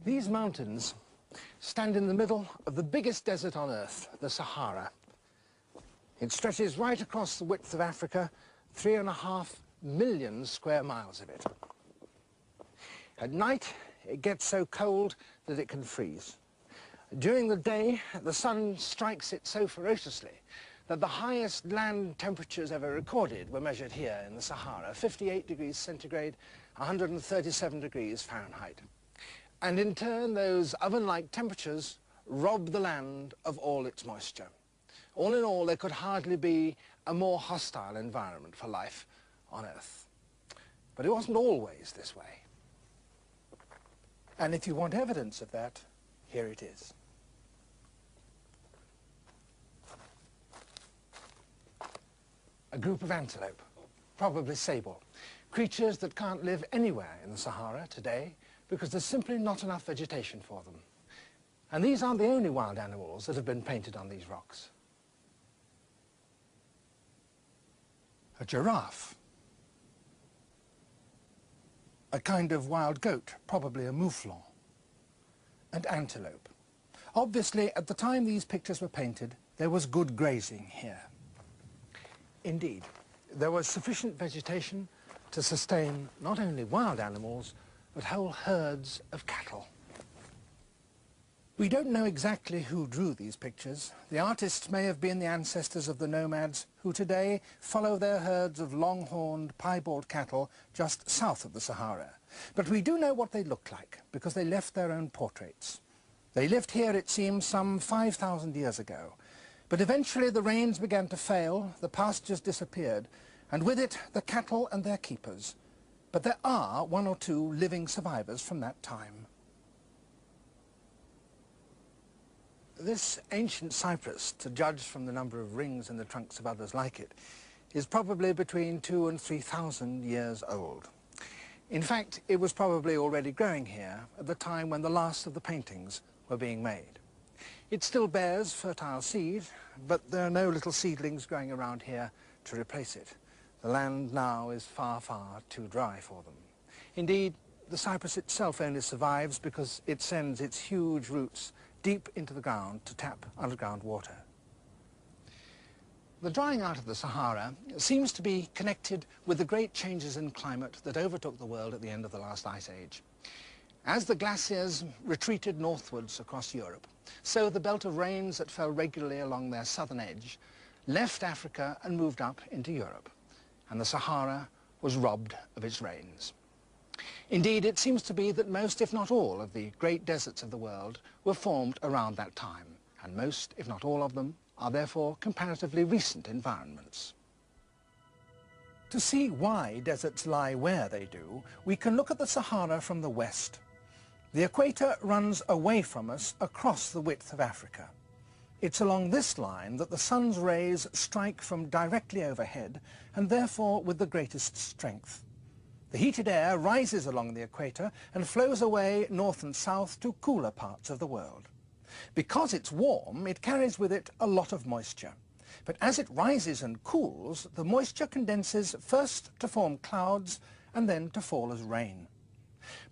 These mountains stand in the middle of the biggest desert on Earth, the Sahara. It stretches right across the width of Africa, 3.5 million square miles of it. At night, it gets so cold that it can freeze. During the day, the sun strikes it so ferociously that the highest land temperatures ever recorded were measured here in the Sahara, 58 degrees centigrade, 137 degrees Fahrenheit. And in turn, those oven-like temperatures rob the land of all its moisture. All in all, there could hardly be a more hostile environment for life on Earth. But it wasn't always this way. And if you want evidence of that, here it is. A group of antelope, probably sable, creatures that can't live anywhere in the Sahara today because there's simply not enough vegetation for them. And these aren't the only wild animals that have been painted on these rocks. A giraffe, a kind of wild goat, probably a mouflon, and antelope. Obviously, at the time these pictures were painted, there was good grazing here. Indeed, there was sufficient vegetation to sustain not only wild animals, but whole herds of cattle. We don't know exactly who drew these pictures. The artists may have been the ancestors of the nomads who today follow their herds of long-horned, piebald cattle just south of the Sahara. But we do know what they looked like because they left their own portraits. They lived here, it seems, some 5,000 years ago. But eventually the rains began to fail, the pastures disappeared, and with it the cattle and their keepers. But there are one or two living survivors from that time. This ancient cypress, to judge from the number of rings in the trunks of others like it, is probably between 2,000 and 3,000 years old. In fact, it was probably already growing here at the time when the last of the paintings were being made. It still bears fertile seed, but there are no little seedlings growing around here to replace it. The land now is far, far too dry for them. Indeed, the cypress itself only survives because it sends its huge roots deep into the ground to tap underground water. The drying out of the Sahara seems to be connected with the great changes in climate that overtook the world at the end of the last ice age. As the glaciers retreated northwards across Europe, so the belt of rains that fell regularly along their southern edge left Africa and moved up into Europe, and the Sahara was robbed of its rains. Indeed, it seems to be that most, if not all, of the great deserts of the world were formed around that time, and most, if not all of them, are therefore comparatively recent environments. To see why deserts lie where they do, we can look at the Sahara from the west. The equator runs away from us across the width of Africa. It's along this line that the sun's rays strike from directly overhead, and therefore with the greatest strength. The heated air rises along the equator and flows away north and south to cooler parts of the world. Because it's warm, it carries with it a lot of moisture. But as it rises and cools, the moisture condenses first to form clouds and then to fall as rain.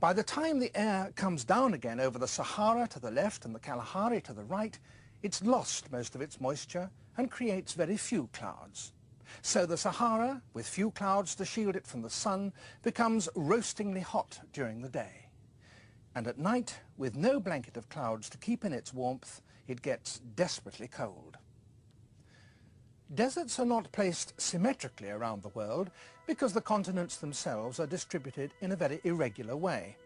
By the time the air comes down again over the Sahara to the left and the Kalahari to the right, it's lost most of its moisture and creates very few clouds. So the Sahara, with few clouds to shield it from the sun, becomes roastingly hot during the day. And at night, with no blanket of clouds to keep in its warmth, it gets desperately cold. Deserts are not placed symmetrically around the world because the continents themselves are distributed in a very irregular way.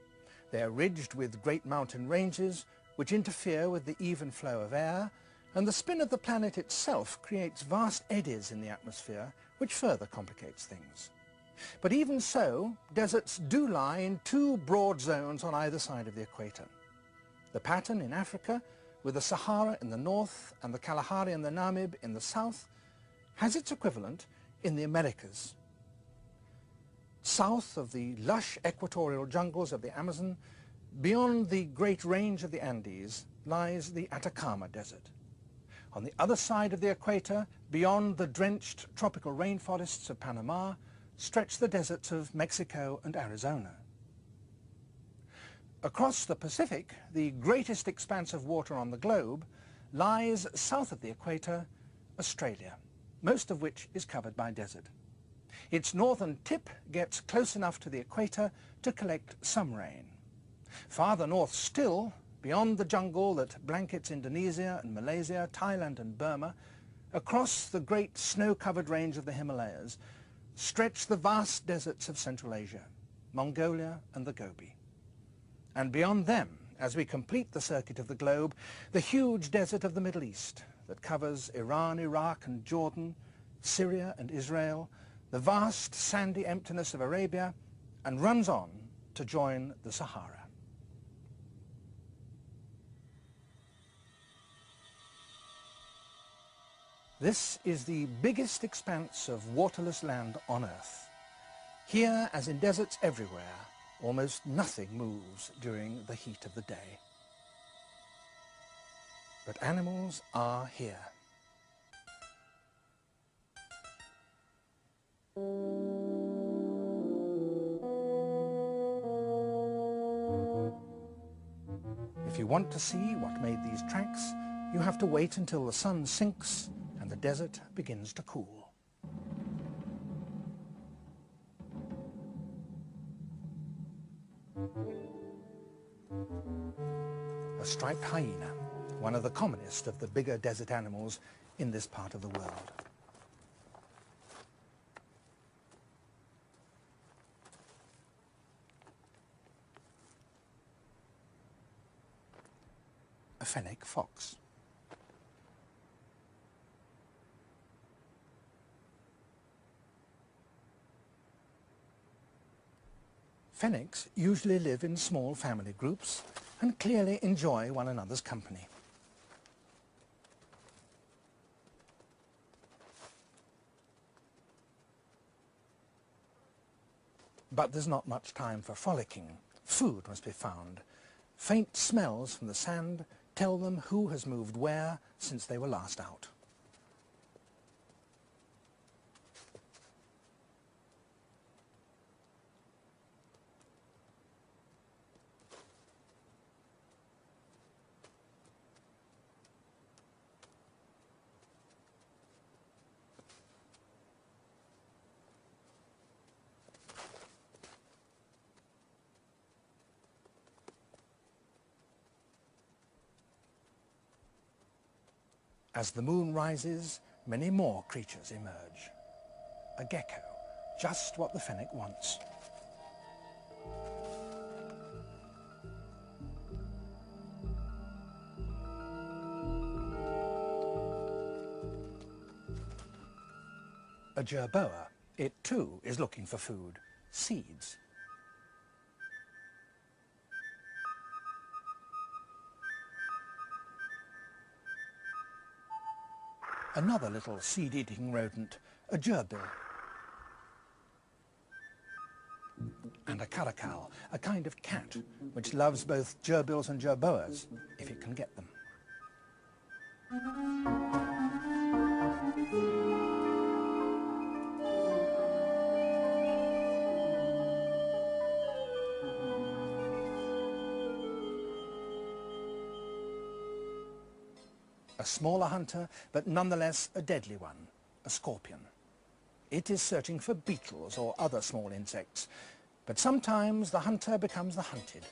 They are ridged with great mountain ranges which interfere with the even flow of air, and the spin of the planet itself creates vast eddies in the atmosphere which further complicates things. But even so, deserts do lie in two broad zones on either side of the equator. The pattern in Africa, with the Sahara in the north and the Kalahari and the Namib in the south, has its equivalent in the Americas. South of the lush equatorial jungles of the Amazon, beyond the great range of the Andes, lies the Atacama Desert. On the other side of the equator, beyond the drenched tropical rainforests of Panama, stretch the deserts of Mexico and Arizona. Across the Pacific, the greatest expanse of water on the globe, lies south of the equator, Australia, most of which is covered by desert. Its northern tip gets close enough to the equator to collect some rain. Farther north still, beyond the jungle that blankets Indonesia and Malaysia, Thailand and Burma, across the great snow-covered range of the Himalayas, stretch the vast deserts of Central Asia, Mongolia and the Gobi. And beyond them, as we complete the circuit of the globe, the huge desert of the Middle East that covers Iran, Iraq and Jordan, Syria and Israel, the vast sandy emptiness of Arabia, and runs on to join the Sahara. This is the biggest expanse of waterless land on Earth. Here, as in deserts everywhere, almost nothing moves during the heat of the day. But animals are here. If you want to see what made these tracks, you have to wait until the sun sinks and the desert begins to cool. A striped hyena, one of the commonest of the bigger desert animals in this part of the world. A fennec fox. Fennecs usually live in small family groups and clearly enjoy one another's company. But there's not much time for frolicking. Food must be found. Faint smells from the sand tell them who has moved where since they were last out. As the moon rises, many more creatures emerge. A gecko, just what the fennec wants. A jerboa, it too is looking for food, seeds. Another little seed-eating rodent, a gerbil. And a caracal, a kind of cat, which loves both gerbils and jerboas, if it can get them. A smaller hunter, but nonetheless a deadly one, a scorpion. It is searching for beetles or other small insects, but sometimes the hunter becomes the hunted.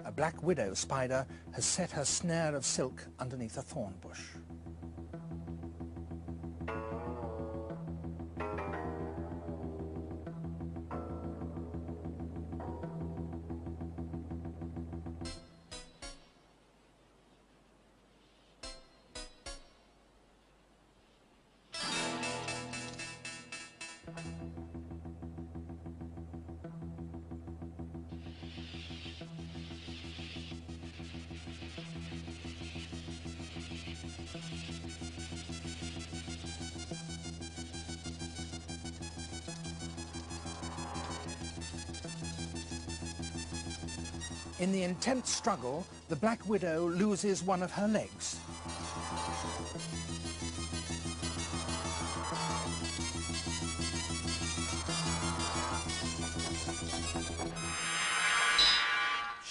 A black widow spider has set her snare of silk underneath a thorn bush. In the intense struggle, the black widow loses one of her legs.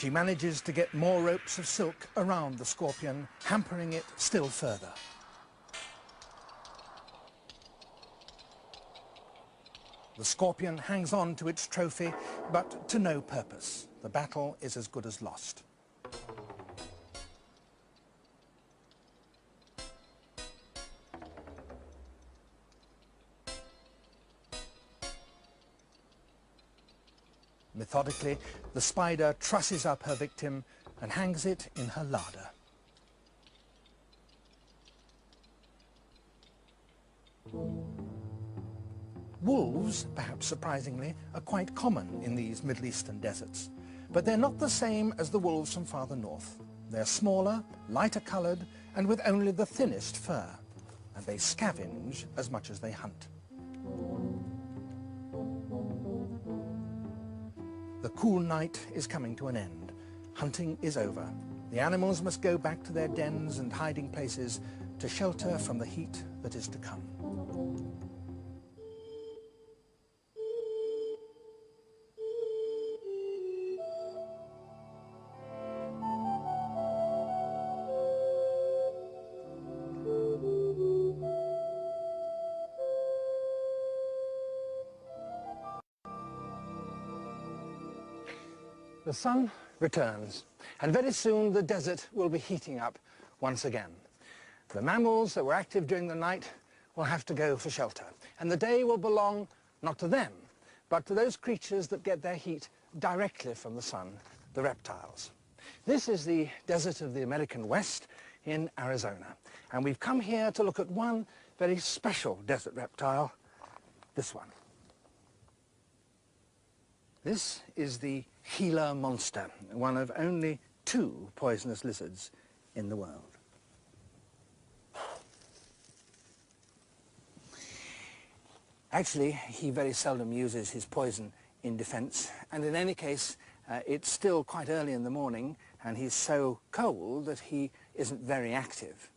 She manages to get more ropes of silk around the scorpion, hampering it still further. The scorpion hangs on to its trophy, but to no purpose. The battle is as good as lost. Methodically, the spider trusses up her victim and hangs it in her larder. Wolves, perhaps surprisingly, are quite common in these Middle Eastern deserts. But they're not the same as the wolves from farther north. They're smaller, lighter coloured, and with only the thinnest fur. And they scavenge as much as they hunt. The cool night is coming to an end. Hunting is over. The animals must go back to their dens and hiding places to shelter from the heat that is to come. The sun returns, and very soon the desert will be heating up once again. The mammals that were active during the night will have to go for shelter, and the day will belong not to them, but to those creatures that get their heat directly from the sun, the reptiles. This is the desert of the American West in Arizona, and we've come here to look at one very special desert reptile, this one. This is the Gila monster, one of only 2 poisonous lizards in the world. Actually, he very seldom uses his poison in defense, and in any case, it's still quite early in the morning, and he's so cold that he isn't very active.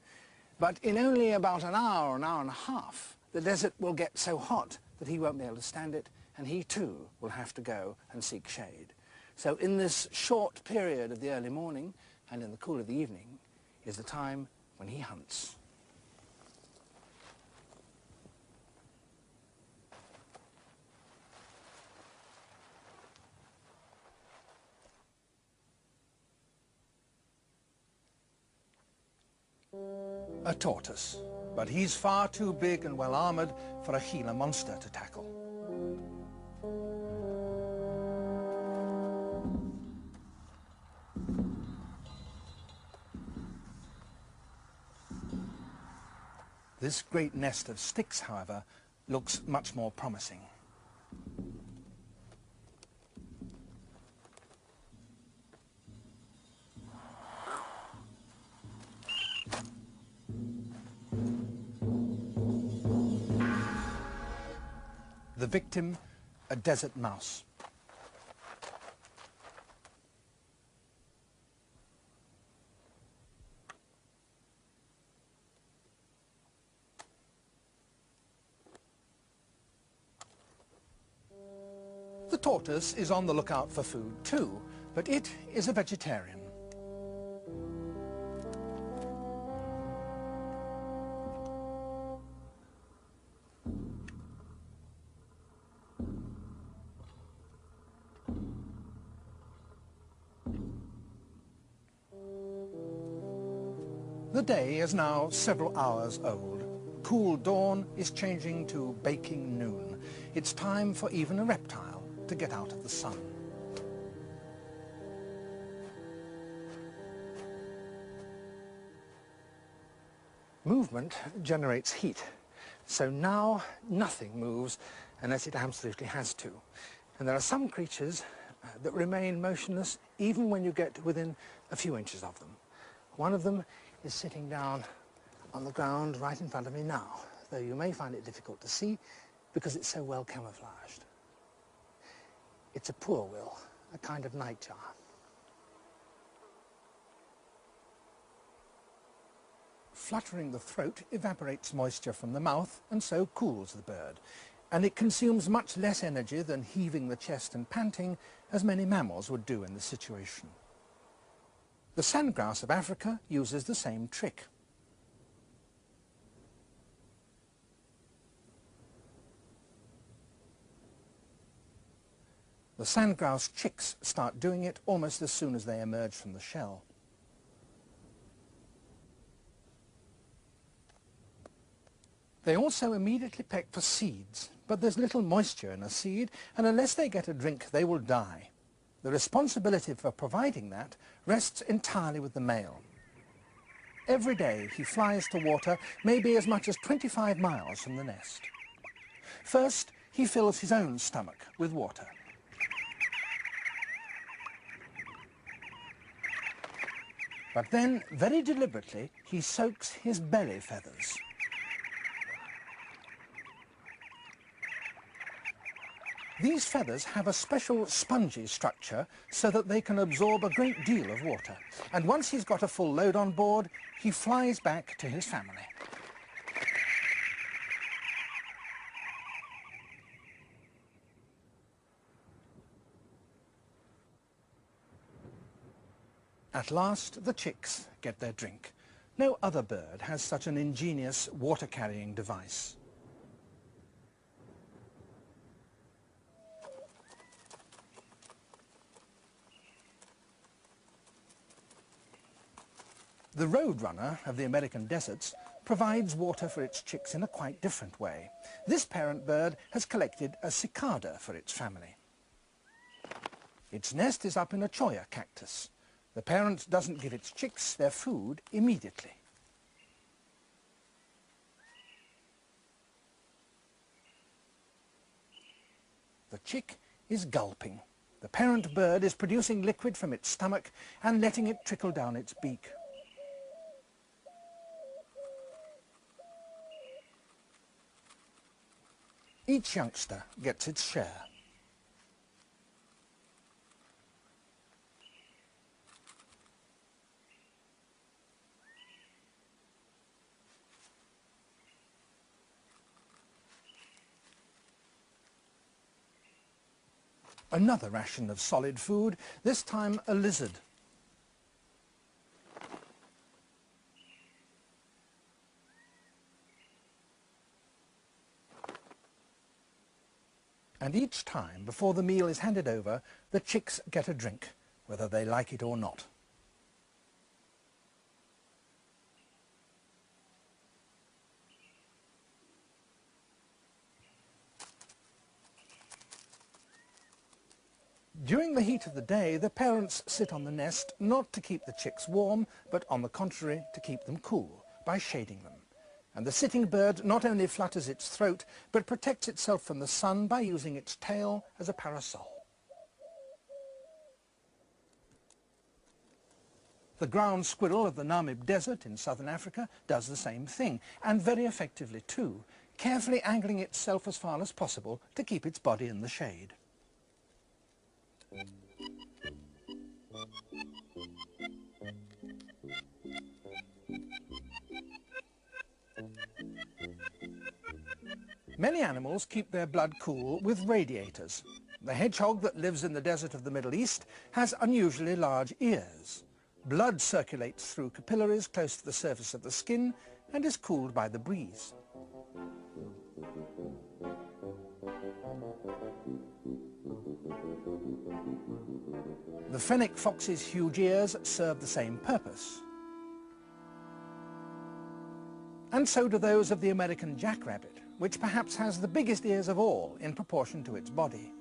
But in only about an hour and a half, the desert will get so hot that he won't be able to stand it, and he too will have to go and seek shade. So in this short period of the early morning and in the cool of the evening is the time when he hunts. A tortoise, but he's far too big and well armoured for a Gila monster to tackle. This great nest of sticks, however, looks much more promising. The victim, a desert mouse. The tortoise is on the lookout for food too, but it is a vegetarian. The day is now several hours old. Cool dawn is changing to baking noon. It's time for even a reptile to get out of the sun. Movement generates heat, so now nothing moves unless it absolutely has to. And there are some creatures that remain motionless even when you get within a few inches of them. One of them is sitting down on the ground right in front of me now, though you may find it difficult to see because it's so well camouflaged. It's a poorwill, a kind of nightjar. Fluttering the throat evaporates moisture from the mouth and so cools the bird, and it consumes much less energy than heaving the chest and panting, as many mammals would do in this situation. The sandgrouse of Africa uses the same trick. The sandgrouse chicks start doing it almost as soon as they emerge from the shell. They also immediately peck for seeds, but there's little moisture in a seed, and unless they get a drink, they will die. The responsibility for providing that rests entirely with the male. Every day he flies to water, maybe as much as 25 miles from the nest. First, he fills his own stomach with water. But then, very deliberately, he soaks his belly feathers. These feathers have a special spongy structure so that they can absorb a great deal of water. And once he's got a full load on board, he flies back to his family. At last, the chicks get their drink. No other bird has such an ingenious water-carrying device. The roadrunner of the American deserts provides water for its chicks in a quite different way. This parent bird has collected a cicada for its family. Its nest is up in a cholla cactus. The parent doesn't give its chicks their food immediately. The chick is gulping. The parent bird is producing liquid from its stomach and letting it trickle down its beak. Each youngster gets its share. Another ration of solid food, this time a lizard. And each time, before the meal is handed over, the chicks get a drink, whether they like it or not. During the heat of the day, the parents sit on the nest not to keep the chicks warm, but on the contrary, to keep them cool, by shading them. And the sitting bird not only flutters its throat, but protects itself from the sun by using its tail as a parasol. The ground squirrel of the Namib Desert in southern Africa does the same thing, and very effectively too, carefully angling itself as far as possible to keep its body in the shade. Many animals keep their blood cool with radiators. The hedgehog that lives in the desert of the Middle East has unusually large ears. Blood circulates through capillaries close to the surface of the skin and is cooled by the breeze. The fennec fox's huge ears serve the same purpose. And so do those of the American jackrabbit, which perhaps has the biggest ears of all in proportion to its body.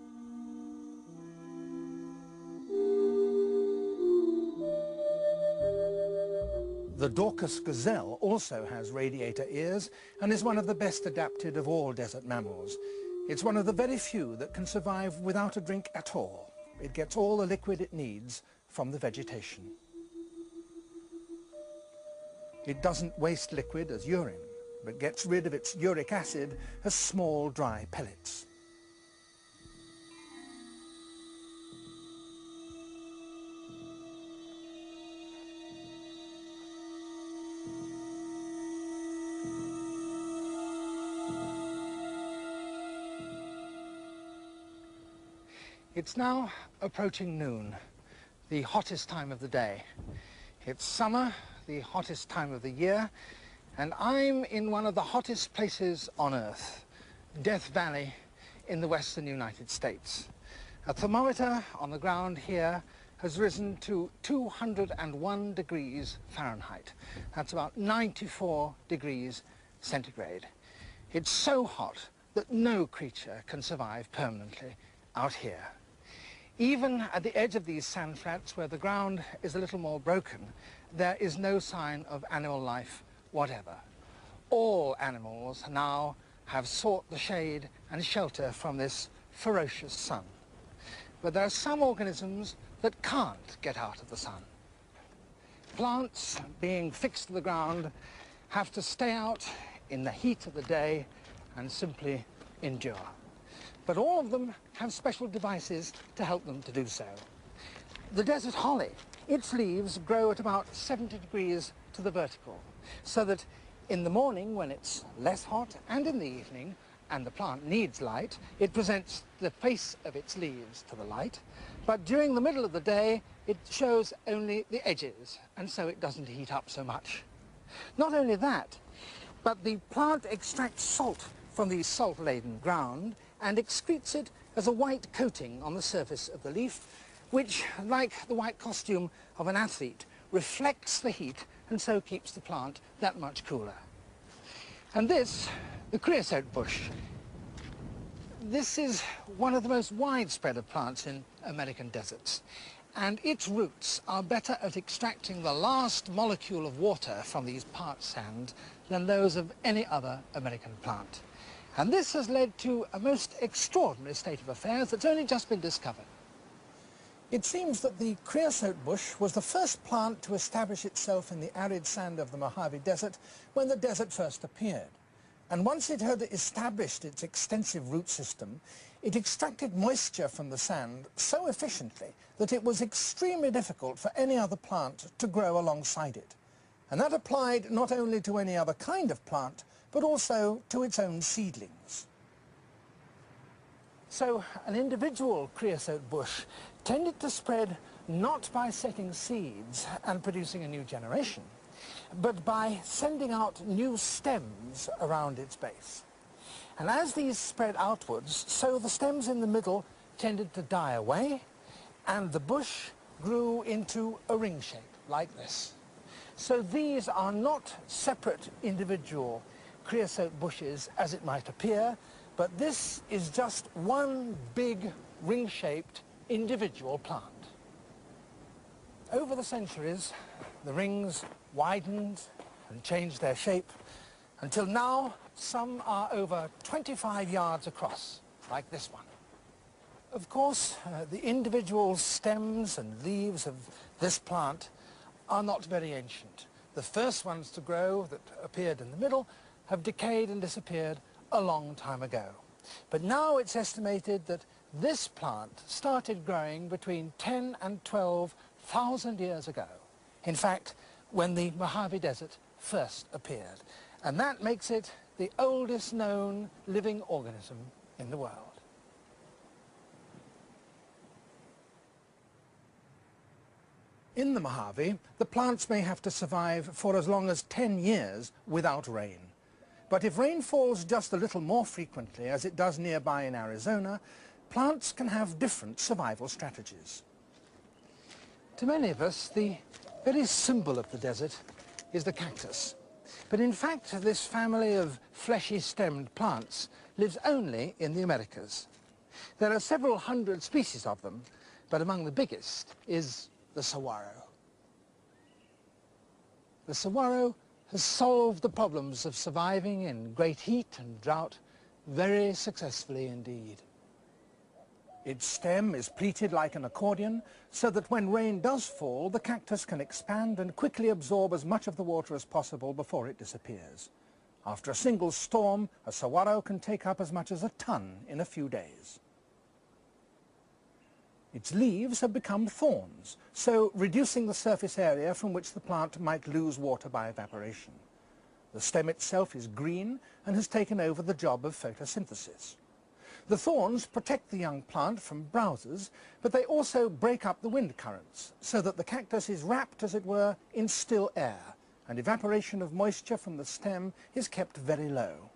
The Dorcas gazelle also has radiator ears and is one of the best adapted of all desert mammals. It's one of the very few that can survive without a drink at all. It gets all the liquid it needs from the vegetation. It doesn't waste liquid as urine, but gets rid of its uric acid as small dry pellets. It's now approaching noon, the hottest time of the day. It's summer, the hottest time of the year, and I'm in one of the hottest places on Earth, Death Valley in the western United States. A thermometer on the ground here has risen to 201 degrees Fahrenheit. That's about 94 degrees centigrade. It's so hot that no creature can survive permanently out here. Even at the edge of these sand flats, where the ground is a little more broken, there is no sign of animal life whatever. All animals now have sought the shade and shelter from this ferocious sun. But there are some organisms that can't get out of the sun. Plants, being fixed to the ground, have to stay out in the heat of the day and simply endure. But all of them have special devices to help them to do so. The desert holly, its leaves grow at about 70 degrees to the vertical, so that in the morning when it's less hot and in the evening, and the plant needs light, it presents the face of its leaves to the light, but during the middle of the day it shows only the edges, and so it doesn't heat up so much. Not only that, but the plant extracts salt from the salt-laden ground and excretes it as a white coating on the surface of the leaf, which, like the white costume of an athlete, reflects the heat and so keeps the plant that much cooler. And this, the creosote bush, this is one of the most widespread of plants in American deserts, and its roots are better at extracting the last molecule of water from these parched sands than those of any other American plant. And this has led to a most extraordinary state of affairs that's only just been discovered. It seems that the creosote bush was the first plant to establish itself in the arid sand of the Mojave Desert when the desert first appeared. And once it had established its extensive root system, it extracted moisture from the sand so efficiently that it was extremely difficult for any other plant to grow alongside it. And that applied not only to any other kind of plant, but also to its own seedlings. So an individual creosote bush tended to spread not by setting seeds and producing a new generation, but by sending out new stems around its base. And as these spread outwards, so the stems in the middle tended to die away, and the bush grew into a ring shape, like this. So these are not separate individual creosote bushes as it might appear, but this is just one big ring-shaped individual plant. Over the centuries, the rings widened and changed their shape until now some are over 25 yards across, like this one. Of course, the individual stems and leaves of this plant are not very ancient. The first ones to grow that appeared in the middle have decayed and disappeared a long time ago. But now it's estimated that this plant started growing between 10 and 12,000 years ago. In fact, when the Mojave Desert first appeared. And that makes it the oldest known living organism in the world. In the Mojave, the plants may have to survive for as long as 10 years without rain. But if rain falls just a little more frequently, as it does nearby in Arizona, plants can have different survival strategies. To many of us, the very symbol of the desert is the cactus. But in fact, this family of fleshy-stemmed plants lives only in the Americas. There are several hundred species of them, but among the biggest is the saguaro. The saguaro has solved the problems of surviving in great heat and drought very successfully indeed. Its stem is pleated like an accordion, so that when rain does fall, the cactus can expand and quickly absorb as much of the water as possible before it disappears. After a single storm, a saguaro can take up as much as a ton in a few days. Its leaves have become thorns, so reducing the surface area from which the plant might lose water by evaporation. The stem itself is green and has taken over the job of photosynthesis. The thorns protect the young plant from browsers, but they also break up the wind currents, so that the cactus is wrapped, as it were, in still air, and evaporation of moisture from the stem is kept very low.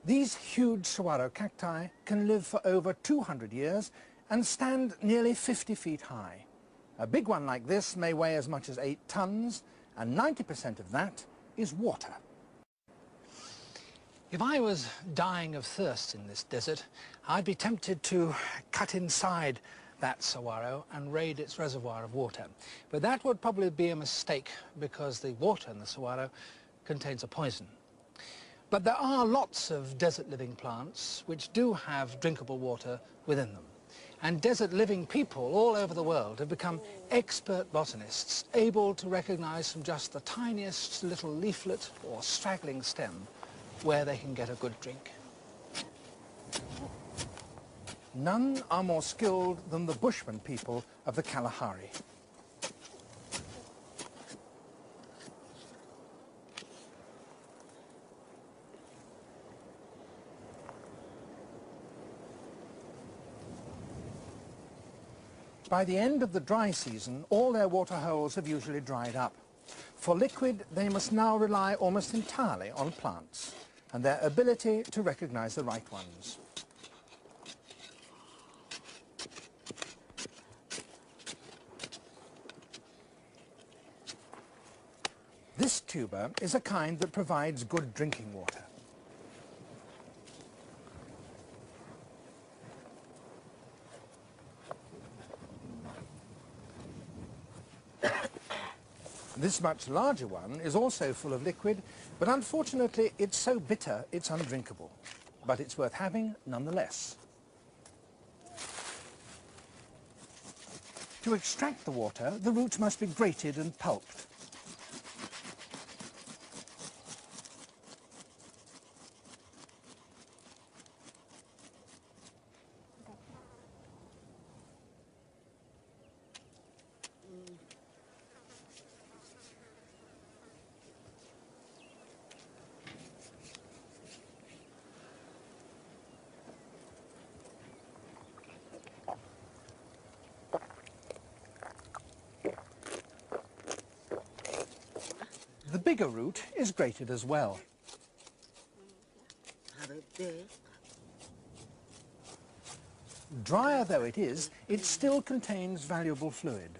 These huge saguaro cacti can live for over 200 years and stand nearly 50 feet high. A big one like this may weigh as much as 8 tons, and 90% of that is water. If I was dying of thirst in this desert, I'd be tempted to cut inside that saguaro and raid its reservoir of water. But that would probably be a mistake, because the water in the saguaro contains a poison. But there are lots of desert-living plants which do have drinkable water within them. And desert-living people all over the world have become expert botanists, able to recognize from just the tiniest little leaflet or straggling stem where they can get a good drink. None are more skilled than the Bushman people of the Kalahari. By the end of the dry season, all their water holes have usually dried up. For liquid, they must now rely almost entirely on plants and their ability to recognize the right ones. This tuber is a kind that provides good drinking water. This much larger one is also full of liquid, but unfortunately it's so bitter it's undrinkable. But it's worth having nonetheless. To extract the water, the roots must be grated and pulped. The bigger root is grated as well. Drier though it is, it still contains valuable fluid.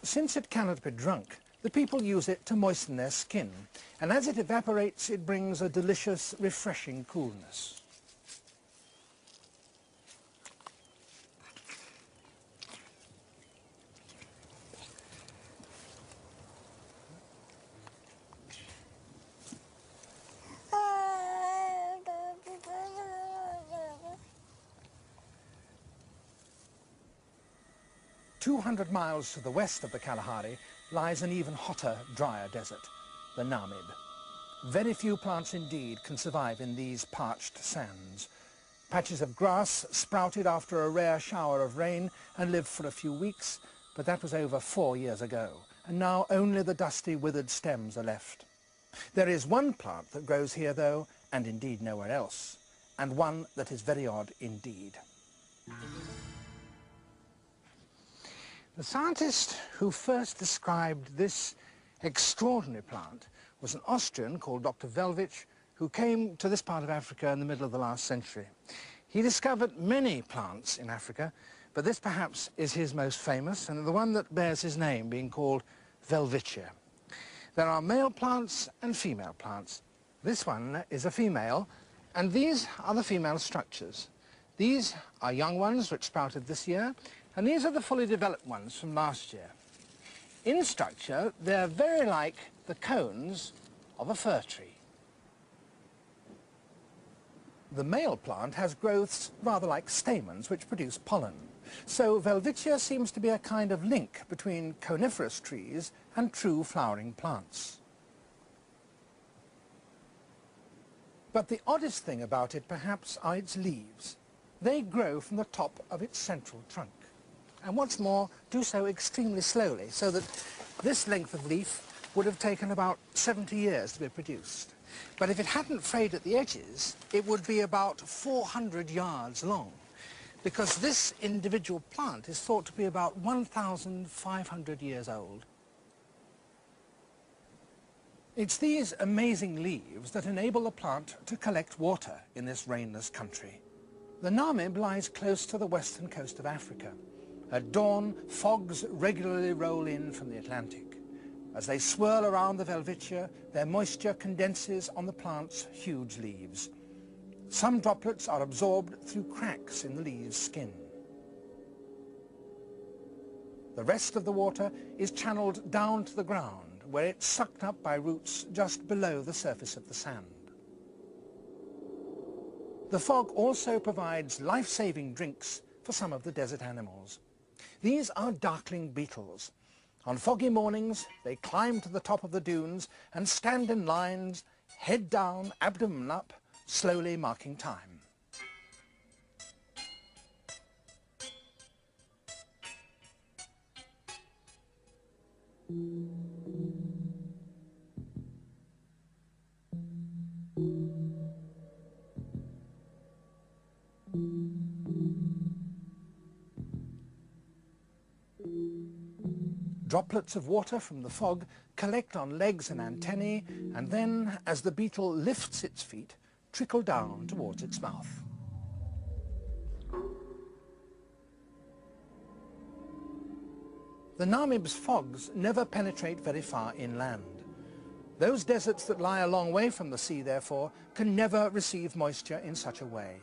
Since it cannot be drunk, the people use it to moisten their skin, and as it evaporates, it brings a delicious, refreshing coolness. "200 miles to the west of the Kalahari lies an even hotter, drier desert, the Namib. Very few plants indeed can survive in these parched sands. Patches of grass sprouted after a rare shower of rain and lived for a few weeks, but that was over 4 years ago, and now only the dusty, withered stems are left. There is one plant that grows here, though, and indeed nowhere else, and one that is very odd indeed." The scientist who first described this extraordinary plant was an Austrian called Dr. Velvich, who came to this part of Africa in the middle of the last century. He discovered many plants in Africa, but this perhaps is his most famous, and the one that bears his name, being called Welwitschia. There are male plants and female plants. This one is a female, and these are the female structures. These are young ones which sprouted this year, and these are the fully developed ones from last year. In structure, they're very like the cones of a fir tree. The male plant has growths rather like stamens which produce pollen. So Welwitschia seems to be a kind of link between coniferous trees and true flowering plants. But the oddest thing about it perhaps are its leaves. They grow from the top of its central trunk, and what's more, do so extremely slowly, so that this length of leaf would have taken about 70 years to be produced. But if it hadn't frayed at the edges, it would be about 400 yards long, because this individual plant is thought to be about 1,500 years old. It's these amazing leaves that enable the plant to collect water in this rainless country. The Namib lies close to the western coast of Africa. At dawn, fogs regularly roll in from the Atlantic. As they swirl around the welwitschia, their moisture condenses on the plant's huge leaves. Some droplets are absorbed through cracks in the leaves' skin. The rest of the water is channeled down to the ground, where it's sucked up by roots just below the surface of the sand. The fog also provides life-saving drinks for some of the desert animals. These are darkling beetles. On foggy mornings, they climb to the top of the dunes and stand in lines, head down, abdomen up, slowly marking time. Droplets of water from the fog collect on legs and antennae, and then, as the beetle lifts its feet, trickle down towards its mouth. The Namib's fogs never penetrate very far inland. Those deserts that lie a long way from the sea, therefore, can never receive moisture in such a way.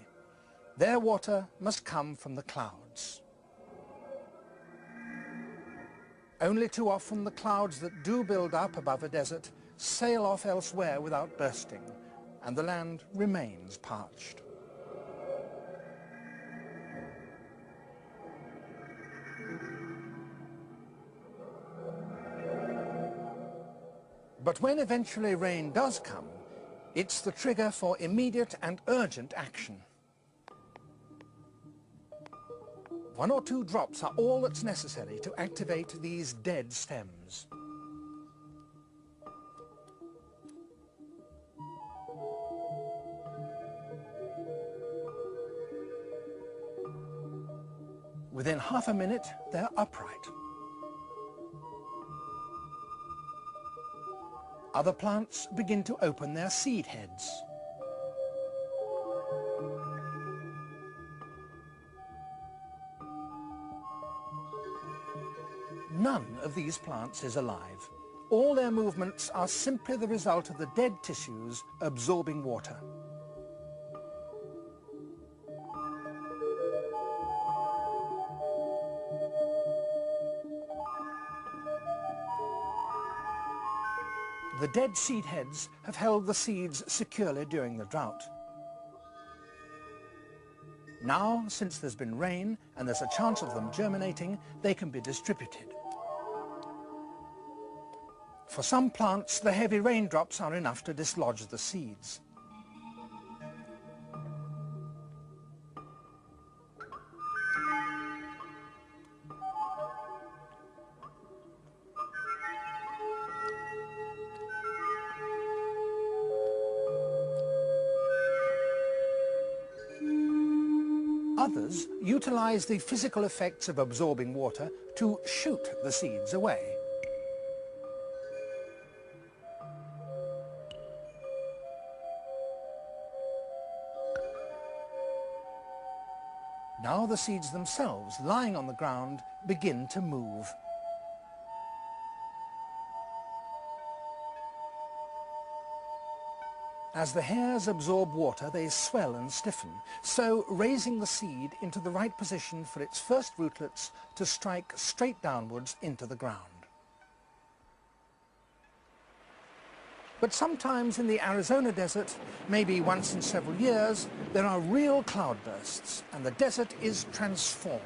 Their water must come from the clouds. Only too often the clouds that do build up above a desert sail off elsewhere without bursting, and the land remains parched. But when eventually rain does come, it's the trigger for immediate and urgent action. 1 or 2 drops are all that's necessary to activate these dead stems. Within half a minute, they're upright. Other plants begin to open their seed heads. None of these plants is alive. All their movements are simply the result of the dead tissues absorbing water. The dead seed heads have held the seeds securely during the drought. Now, since there's been rain and there's a chance of them germinating, they can be distributed. For some plants, the heavy raindrops are enough to dislodge the seeds. Others utilize the physical effects of absorbing water to shoot the seeds away. Now the seeds themselves, lying on the ground, begin to move. As the hairs absorb water, they swell and stiffen, so raising the seed into the right position for its first rootlets to strike straight downwards into the ground. But sometimes in the Arizona desert, maybe once in several years, there are real cloudbursts and the desert is transformed.